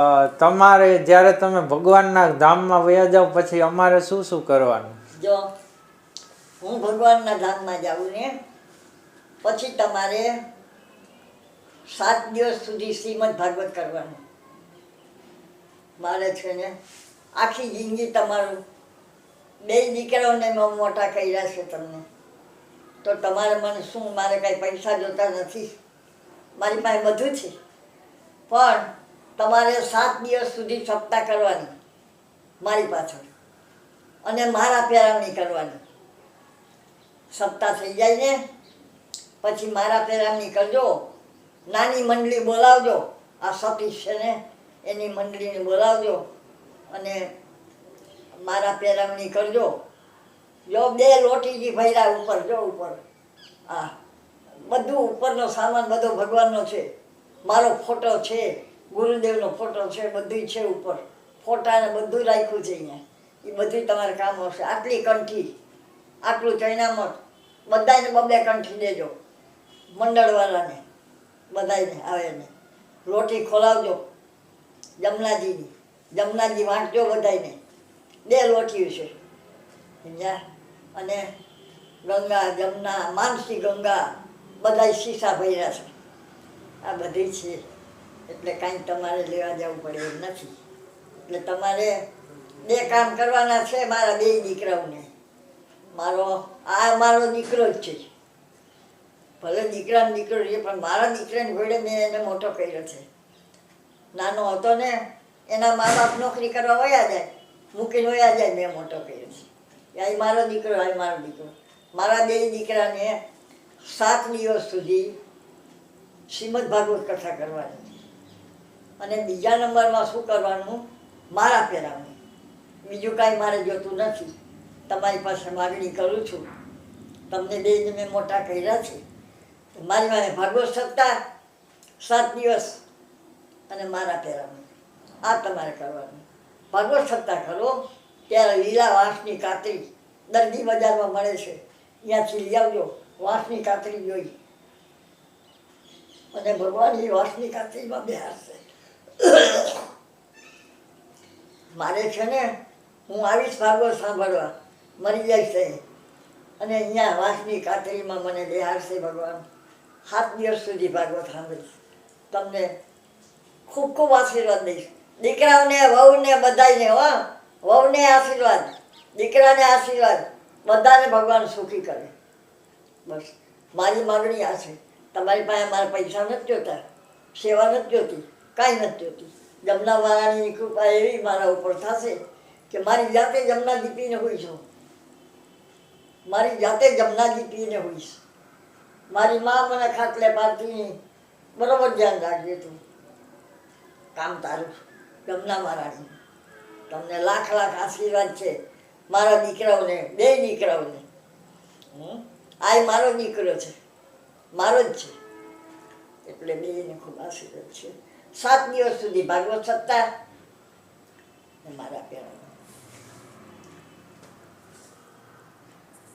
તમારે જ્યારે તમે ભગવાનના ધામમાં વયા જાવ પછી અમારે શું શું કરવાનું? જો હું ભગવાનના ધામમાં જાઉં ને પછી તમારે 7 દિવસ સુધી શ્રીમદ ભાગવત કરવાનું. મારે છે ને આખી જિંદગી તમારું 2 દીકરાઓને મેં મોટા કર્યા છે તમને, તો તમારે મને શું, મારે કાંઈ પૈસા જોતા નથી, મારી પાસે બધું છે, પણ તમારે 7 દિવસ સુધી સપ્તાહ કરવાની મારી પાછળ અને મારા પેરામણી કરવાની. સપ્તાહ થઈ જાય ને પછી મારા પેરામણી કરજો. નાની મંડળી બોલાવજો, આ સતીશ છે ને એની મંડળીને બોલાવજો અને મારા પેરામણી કરજો. જો 2 લોટીજી ભર્યા ઉપર, જો ઉપર આ બધું ઉપરનો સામાન બધો ભગવાનનો છે. મારો ફોટો છે, ગુરુદેવનો ફોટો છે, બધું છે ઉપર, ફોટાને બધું રાખ્યું છે અહીંયા. એ બધું તમારે કામ આવશે. આટલી કંઠી, આટલું ચૈનામઠ, બધાને 2 કંઠી દેજો. મંડળવાળાને બધાને આવે ને લોટી ખોલાવજો જમનાજીની, જમનાજી વાંચજો બધાને. 2 લોટી છે અહીંયા અને ગંગા, જમના, માનસી ગંગા બધા શીશા ભર્યા છે. આ બધી છે એટલે કાંઈ તમારે લેવા જવું પડે એમ નથી. એટલે તમારે 2 કામ કરવાના છે મારા 2 દીકરાઓને. મારો દીકરો જ છે, ભલે દીકરાનો દીકરો છે પણ મારા દીકરાને ઘોડે મેં એને મોટો કર્યો છે. નાનો હતો ને એના મા બાપ નોકરી કરવા વયા જાય, મૂકીને વયા જાય, મેં મોટો કર્યો છે. આ મારો દીકરો, આ મારો દીકરો. મારા 2 દીકરાને 7 દિવસ સુધી શ્રીમદ ભાગવત કથા કરવાની. અને બીજા નંબરમાં શું કરવાનું, મારા પેરામણી. બીજું કાંઈ મારે જોતું નથી. તમારી પાસે માગણી કરું છું, તમને 2 મેં મોટા કર્યા છે. મારી પાસે ભાગવત સપ્તાહ 7 દિવસ અને મારા પેરામણી, આ તમારે કરવાનું. ભાગવત સપ્તાહ કરો ત્યારે લીલા વાંસની કાતરી દરજી બજારમાં મળે છે, ત્યાંથી લઈ આવજો. વાંસની કાતરી જોઈ અને ભગવાન એ વાંસની કાતરીમાં બેહારશે. મારે છે ને હું આવીશ ભાગવત સાંભળવા, મરી જઈશ અને અહીંયા વાંસની કાતરીમાં મને બેહારશે ભગવાન. 7 દિવસ સુધી ભાગવત સાંભળીશ. તમને ખૂબ ખૂબ આશીર્વાદ દઈશ. દીકરાઓને, વહુને, બધાને, વહુને આશીર્વાદ, દીકરાને આશીર્વાદ, બધાને ભગવાન સુખી કરે. બસ મારી માગણી આ છે. તમારી પાસે મારા પૈસા નથી જોતા, સેવા નથી જોતી, કાંઈ નથી જોતી. જમનાવાળાની કૃપા એવી મારા ઉપર થશે કે મારી જાતે જમનાજી પીને હોઈશું. મારી જાતે જમનાજી પીને હોઈશ. મારી મા મને ખાટલે પાડતી, બરોબર ધ્યાન રાખજે તું, કામ તારું. જમનાવાળાની તમને લાખ લાખ આશીર્વાદ છે. મારા દીકરાઓને, 2 દીકરાઓને. આ મારો દીકરો છે, મારો જ છે, એટલે 2ને ખૂબ આશીર્વાદ છે. 7 દિવસ સુધી ભાગવત સપ્તાહ મારા પેરામણી.